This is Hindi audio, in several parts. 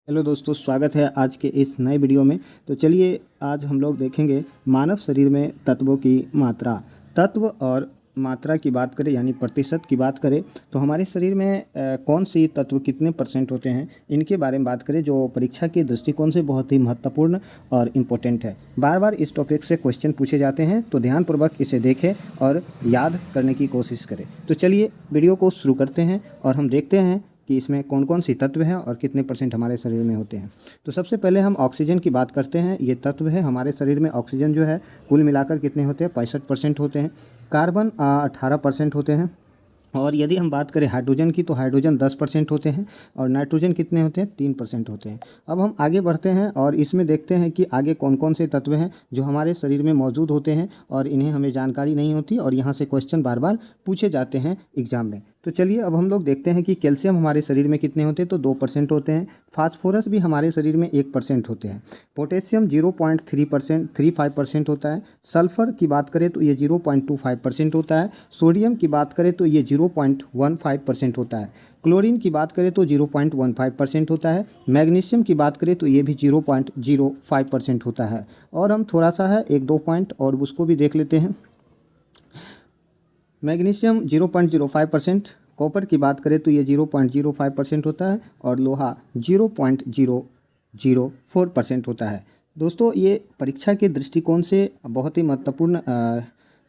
हेलो दोस्तों, स्वागत है आज के इस नए वीडियो में। तो चलिए आज हम लोग देखेंगे मानव शरीर में तत्वों की मात्रा। तत्व और मात्रा की बात करें यानी प्रतिशत की बात करें तो हमारे शरीर में कौन सी तत्व कितने परसेंट होते हैं, इनके बारे में बात करें जो परीक्षा के दृष्टिकोण से बहुत ही महत्वपूर्ण और इम्पोर्टेंट है। बार बार इस टॉपिक से क्वेश्चन पूछे जाते हैं, तो ध्यानपूर्वक इसे देखें और याद करने की कोशिश करें। तो चलिए वीडियो को शुरू करते हैं और हम देखते हैं कि इसमें कौन कौन सी तत्व हैं और कितने परसेंट हमारे शरीर में होते हैं। तो सबसे पहले हम ऑक्सीजन की बात करते हैं। ये तत्व है हमारे शरीर में। ऑक्सीजन जो है कुल मिलाकर कितने होते हैं, 65% होते हैं। कार्बन 18% होते हैं। और यदि हम बात करें हाइड्रोजन की तो हाइड्रोजन 10% होते हैं और नाइट्रोजन कितने होते हैं, 3% होते हैं। अब हम आगे बढ़ते हैं और इसमें देखते हैं कि आगे कौन कौन से तत्व हैं जो हमारे शरीर में मौजूद होते हैं और इन्हें हमें जानकारी नहीं होती और यहाँ से क्वेश्चन बार बार पूछे जाते हैं एग्जाम में। तो चलिए अब हम लोग देखते हैं कि कैल्शियम हमारे शरीर में कितने होते हैं, तो 2% होते हैं। फास्फोरस भी हमारे शरीर में 1% होते हैं। पोटेशियम 0.35% होता है। सल्फर की बात करें तो ये 0.25% होता है। सोडियम की बात करें तो ये 0.15% होता है। क्लोरीन की बात करें तो 0.15% होता है। मैग्नीशियम की बात करें तो ये भी 0.05% होता है। और हम थोड़ा सा है 1-2 पॉइंट और उसको भी देख लेते हैं। मैग्नीशियम 0.05%, कॉपर की बात करें तो ये 0.05% होता है और लोहा 0.004% होता है। दोस्तों ये परीक्षा के दृष्टिकोण से बहुत ही महत्वपूर्ण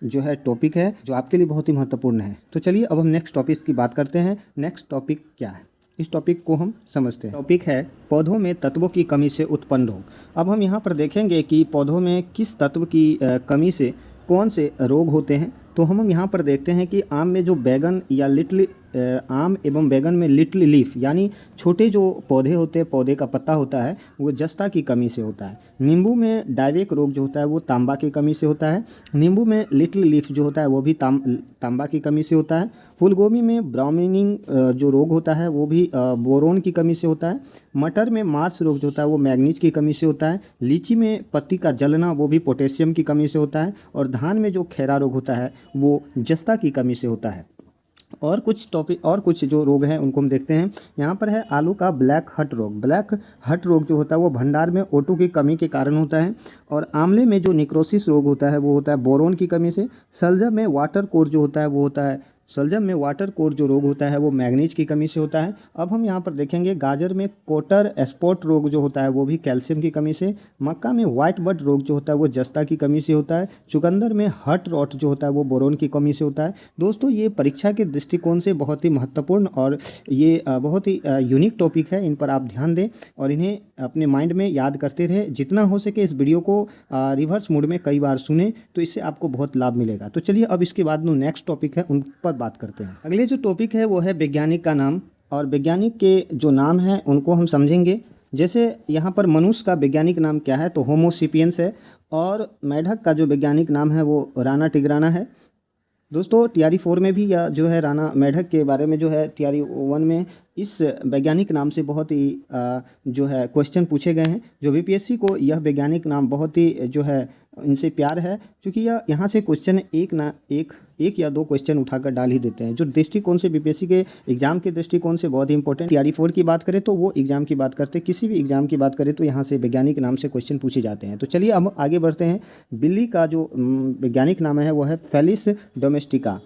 जो है टॉपिक है, जो आपके लिए बहुत ही महत्वपूर्ण है। तो चलिए अब हम नेक्स्ट टॉपिक की बात करते हैं। नेक्स्ट टॉपिक क्या है, इस टॉपिक को हम समझते हैं। टॉपिक है पौधों में तत्वों की कमी से उत्पन्न रोग। अब हम यहाँ पर देखेंगे कि पौधों में किस तत्व की कमी से कौन से रोग होते हैं। तो हम यहाँ पर देखते हैं कि आम में जो बैगन या लिटिल आम एवं बैगन में लिटिल लीफ यानी छोटे जो पौधे होते हैं, पौधे का पत्ता होता है, वो जस्ता की कमी से होता है। नींबू में डायवेक रोग जो होता है वो तांबा की कमी से होता है। नींबू में लिटिल लीफ जो होता है वो भी तांबा की कमी से होता है। फूलगोभी में ब्राउनिंग जो रोग होता है वो भी बोरोन की कमी से होता है। मटर में मार्स रोग जो होता है वो मैग्नीज की कमी से होता है। लीची में पत्ती का जलना वो भी पोटेशियम की कमी से होता है। और धान में जो खैरा रोग होता है वो जस्ता की कमी से होता है। और कुछ जो रोग हैं उनको हम देखते हैं। यहाँ पर है आलू का ब्लैक हट रोग। ब्लैक हट रोग जो होता है वो भंडार में O2 की कमी के कारण होता है। और आंवले में जो निक्रोसिस रोग होता है वो होता है बोरोन की कमी से। शलजम में वाटर कोर जो होता है वो होता है शलजम में वाटर कोर जो रोग होता है वो मैग्नीज की कमी से होता है। अब हम यहाँ पर देखेंगे गाजर में कोटर स्पॉट रोग जो होता है वो भी कैल्शियम की कमी से। मक्का में वाइट बड रोग जो होता है वो जस्ता की कमी से होता है। चुकंदर में हट रॉट जो होता है वो बोरोन की कमी से होता है। दोस्तों ये परीक्षा के दृष्टिकोण से बहुत ही महत्वपूर्ण और ये बहुत ही यूनिक टॉपिक है। इन पर आप ध्यान दें और इन्हें अपने माइंड में याद करते रहे। जितना हो सके इस वीडियो को रिवर्स मोड में कई बार सुने तो इससे आपको बहुत लाभ मिलेगा। तो चलिए अब इसके बाद जो नेक्स्ट टॉपिक है उन पर बात करते हैं। अगले जो टॉपिक है वो है वैज्ञानिक का नाम। और वैज्ञानिक के जो नाम हैं उनको हम समझेंगे। जैसे यहाँ पर मनुष्य का वैज्ञानिक नाम क्या है, तो होमो सेपियंस है। और मेढक का जो वैज्ञानिक नाम है वो राना टिग्राना है। दोस्तों TRE 4 में भी या जो है राना मेढक के बारे में जो है TRE 1 में इस वैज्ञानिक नाम से बहुत ही जो है क्वेश्चन पूछे गए हैं। जो VPSC को यह वैज्ञानिक नाम बहुत ही जो है इनसे प्यार है, क्योंकि यह यहाँ से क्वेश्चन एक या दो क्वेश्चन उठाकर डाल ही देते हैं। जो दृष्टिकोण से VPSC के एग्जाम के दृष्टिकोण से बहुत ही इंपॉर्टेंट। TRE 4 की बात करें तो वो एग्जाम की बात करते, किसी भी एग्जाम की बात करें तो यहाँ से वैज्ञानिक नाम से क्वेश्चन पूछे जाते हैं। तो चलिए अब आगे बढ़ते हैं। बिल्ली का जो वैज्ञानिक नाम है वो है फेलिस डोमेस्टिका।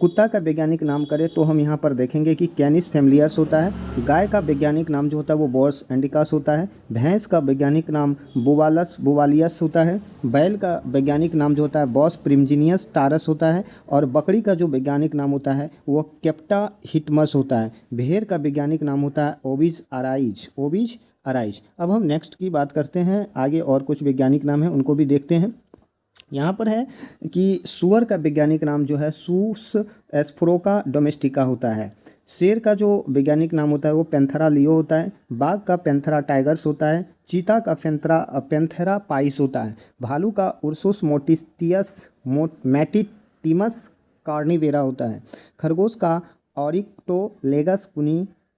कुत्ता का वैज्ञानिक नाम करें तो हम यहाँ पर देखेंगे कि कैनिस फैमिलियर्स होता है। गाय का वैज्ञानिक नाम जो होता है वो बोर्स इंडिकास होता है। भैंस का वैज्ञानिक नाम बुवालियस होता है। बैल का वैज्ञानिक नाम जो होता है बॉस प्रिमजिनियस टारस होता है। और बकरी का जो वैज्ञानिक नाम होता है वो केप्टा हिटमस होता है। भेड़ का वैज्ञानिक नाम होता है ओबिज अराइज। अब हम नेक्स्ट की बात करते हैं। आगे और कुछ वैज्ञानिक नाम हैं उनको भी देखते हैं। यहाँ पर है कि सुअर का वैज्ञानिक नाम जो है सूस एस्फ्रोका डोमेस्टिका होता है। शेर का जो वैज्ञानिक नाम होता है वो पैंथेरा लियो होता है। बाघ का पैंथेरा टाइगर्स होता है। चीता का पैंथेरा पाइस होता है। भालू का उर्सुस मैटिटिमस कार्निवेरा होता है। खरगोश का ऑरिक्टोलेगस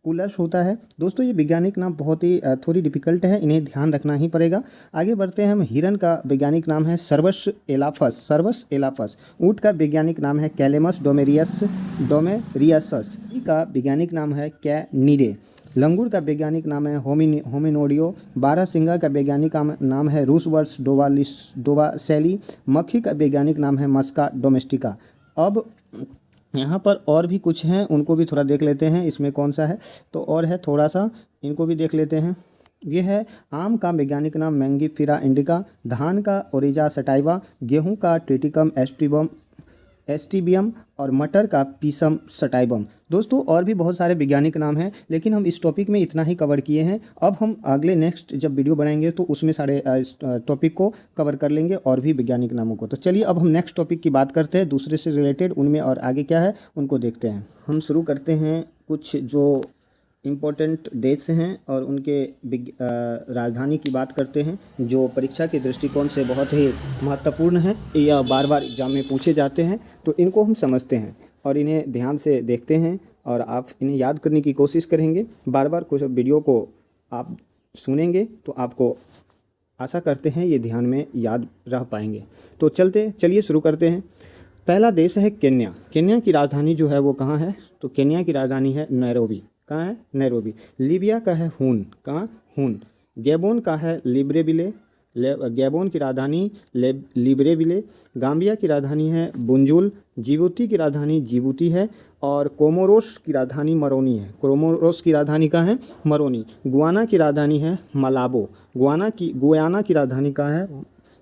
कुलश होता है। दोस्तों ये वैज्ञानिक नाम बहुत ही थोड़ी डिफिकल्ट है, इन्हें ध्यान रखना ही पड़ेगा। आगे बढ़ते हैं हम। हिरन का वैज्ञानिक नाम है सर्वस एलाफस। ऊँट का वैज्ञानिक नाम है कैलेमस डोमेरियसस। का वैज्ञानिक नाम है कैनिडे। लंगूर का वैज्ञानिक नाम है होमिनोडियो। बारहसिंगा का वैज्ञानिक नाम है रूसवर्स डोवासेली। मक्खी का वैज्ञानिक नाम है मस्का डोमेस्टिका। अब यहाँ पर और भी कुछ हैं, उनको भी थोड़ा देख लेते हैं। इसमें कौन सा है तो और है, थोड़ा सा इनको भी देख लेते हैं। ये है आम का वैज्ञानिक नाम मैंगीफेरा इंडिका। धान का ओरिजा सटाइवा। गेहूं का ट्रिटिकम एस्टिबियम और मटर का पीसम सटाइबम। दोस्तों और भी बहुत सारे वैज्ञानिक नाम हैं, लेकिन हम इस टॉपिक में इतना ही कवर किए हैं। अब हम अगले नेक्स्ट जब वीडियो बनाएंगे तो उसमें सारे टॉपिक को कवर कर लेंगे और भी वैज्ञानिक नामों को। तो चलिए अब हम नेक्स्ट टॉपिक की बात करते हैं, दूसरे से रिलेटेड, उनमें और आगे क्या है उनको देखते हैं। हम शुरू करते हैं कुछ जो इम्पोर्टेंट डेट्स हैं और उनके राजधानी की बात करते हैं, जो परीक्षा के दृष्टिकोण से बहुत ही महत्वपूर्ण है या बार बार एग्जाम में पूछे जाते हैं। तो इनको हम समझते हैं और इन्हें ध्यान से देखते हैं और आप इन्हें याद करने की कोशिश करेंगे। बार बार कुछ वीडियो को आप सुनेंगे तो आपको आशा करते हैं ये ध्यान में याद रह पाएंगे। तो चलिए शुरू करते हैं। पहला देश है केन्या। केन्या की राजधानी जो है वो कहाँ है तो केन्या की राजधानी है नैरोबी। कहाँ है नैरोबी। लीबिया का है हून। कहाँ हून। गैबोन का है लिब्रेविले। गैबोन की राजधानी लिब्रेविले। गाम्बिया की राजधानी है बुंजुल। जिबूती की राजधानी जिबूती है और कोमोरोस की राजधानी मरोनी है। कोमोरोस की राजधानी का है मरोनी। गुयाना की राजधानी है मलाबो। गुयाना की राजधानी का है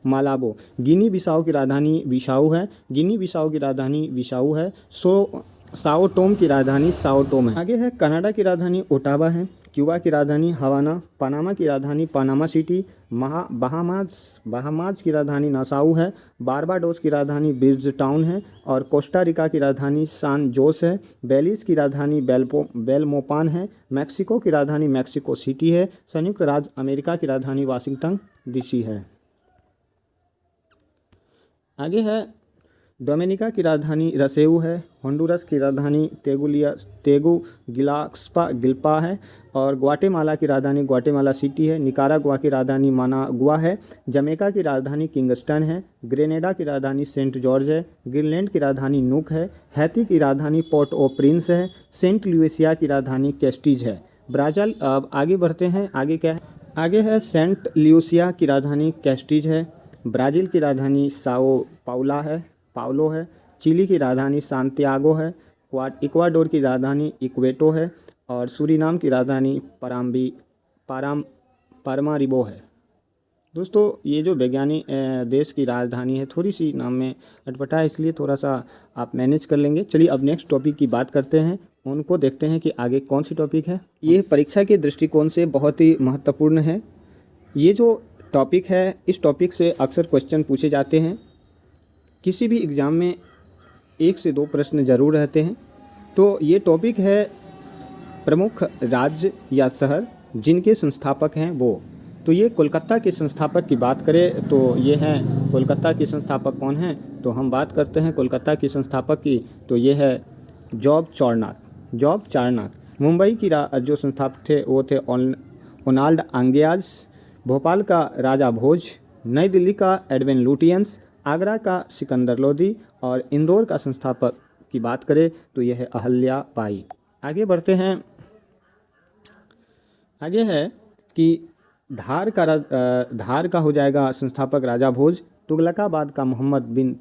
मालाबो। गिनी बिसाऊ की राजधानी बिसाऊ है। गिनी बिसाऊ की राजधानी बिसाऊ है। साओ टोम की राजधानी साओ टोम है। आगे है कनाडा की राजधानी ओटावा है। क्यूबा की राजधानी हवाना। पनामा की राजधानी पनामा सिटी। बहामाज की राजधानी नासाऊ है। बारबाडोस की राजधानी ब्रिज टाउन है और कोस्टा रिका की राजधानी सान जोस है। बेलिस की राजधानी बेलमोपान है। मैक्सिको की राजधानी मैक्सिको सिटी है। संयुक्त राज्य अमेरिका की राजधानी वाशिंगटन डीसी है। आगे है डोमिनिका की राजधानी रसेऊ है। होंडुरस की राजधानी गिल्पा है और ग्वाटेमाला की राजधानी ग्वाटेमाला सिटी है। निकारागुआ की राजधानी मानागुआ है। जमैका की राजधानी किंगस्टन है। ग्रेनेडा की राजधानी सेंट जॉर्ज है। ग्रीनलैंड की राजधानी नुक है। हैती की राजधानी पोर्ट ओ प्रिंस है। सेंट लुइसिया की राजधानी कैस्टीज है। ब्राज़ील। अब आगे बढ़ते हैं, आगे क्या है। आगे है सेंट लुइसिया की राजधानी कैस्टीज है। ब्राज़ील की राजधानी साओ पाउलो है। चिली की राजधानी सांतियागो है। इक्वाडोर की राजधानी इक्वेटो है और सूरीनाम की राजधानी पारामारिबो है। दोस्तों ये जो वैज्ञानिक देश की राजधानी है थोड़ी सी नाम में अटपटा है, इसलिए थोड़ा सा आप मैनेज कर लेंगे। चलिए अब नेक्स्ट टॉपिक की बात करते हैं, उनको देखते हैं कि आगे कौन सी टॉपिक है। ये परीक्षा के दृष्टिकोण से बहुत ही महत्वपूर्ण है। ये जो टॉपिक है इस टॉपिक से अक्सर क्वेश्चन पूछे जाते हैं। किसी भी एग्ज़ाम में 1 से 2 प्रश्न ज़रूर रहते हैं। तो ये टॉपिक है प्रमुख राज्य या शहर जिनके संस्थापक हैं वो। तो ये कोलकाता के संस्थापक की बात करें तो ये हैं कोलकाता के संस्थापक कौन हैं तो हम बात करते हैं कोलकाता के संस्थापक की, तो ये है जॉब चारनाथ। मुंबई की जो संस्थापक थे वो थे ओनाल्ड आंग्रेयाज। भोपाल का राजा भोज। नई दिल्ली का एडविन लुटियंस। आगरा का सिकंदर लोदी और इंदौर का संस्थापक की बात करें तो यह है अहल्या बाई। आगे बढ़ते हैं। आगे है कि धार का हो जाएगा संस्थापक राजा भोज। तुगलकाबाद का मोहम्मद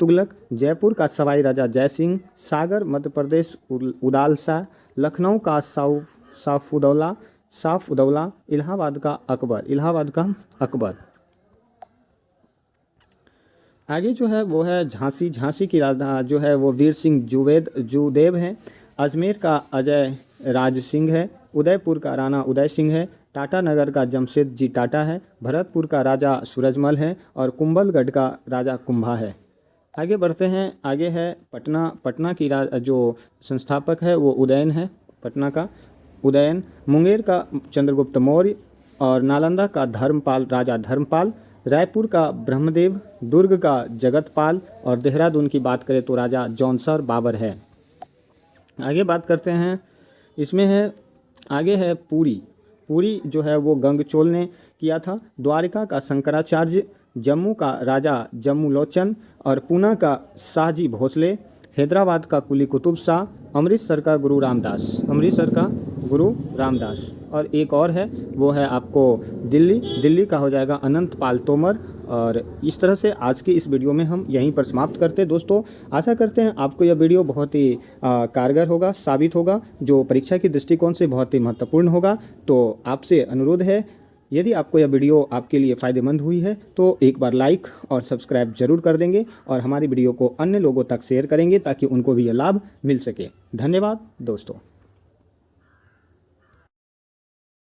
तुगलक। जयपुर का सवाई राजा जय सिंह। सागर मध्य प्रदेश उदालसा। लखनऊ का साफउदौला। इलाहाबाद का अकबर। आगे जो है वो है झांसी की राजधानी जो है वो वीर सिंह जुदेव है। अजमेर का अजय राज सिंह है। उदयपुर का राणा उदय सिंह है। टाटा नगर का जमशेद जी टाटा है। भरतपुर का राजा सूरजमल है और कुंभलगढ़ का राजा कुंभा है। आगे बढ़ते हैं। आगे है पटना की जो संस्थापक है वो उदयन है। पटना का उदयन। मुंगेर का चंद्रगुप्त मौर्य और नालंदा का राजा धर्मपाल। रायपुर का ब्रह्मदेव। दुर्ग का जगतपाल और देहरादून की बात करें तो राजा जौनसर बाबर है। आगे बात करते हैं। इसमें है आगे है पुरी जो है वो गंगचोल ने किया था। द्वारिका का शंकराचार्य। जम्मू का राजा जम्मूलोचन और पूना का शाहजी भोसले। हैदराबाद का कुली कुतुब शाह। अमृतसर का गुरु रामदास। गुरु रामदास। और एक और है, वो है आपको दिल्ली का हो जाएगा अनंत पाल तोमर। और इस तरह से आज की इस वीडियो में हम यहीं पर समाप्त करते हैं दोस्तों। आशा करते हैं आपको यह वीडियो बहुत ही कारगर होगा, साबित होगा, जो परीक्षा की दृष्टिकोण से बहुत ही महत्वपूर्ण होगा। तो आपसे अनुरोध है, यदि आपको यह वीडियो आपके लिए फ़ायदेमंद हुई है तो एक बार लाइक और सब्सक्राइब जरूर कर देंगे और हमारी वीडियो को अन्य लोगों तक शेयर करेंगे ताकि उनको भी यह लाभ मिल सके। धन्यवाद दोस्तों।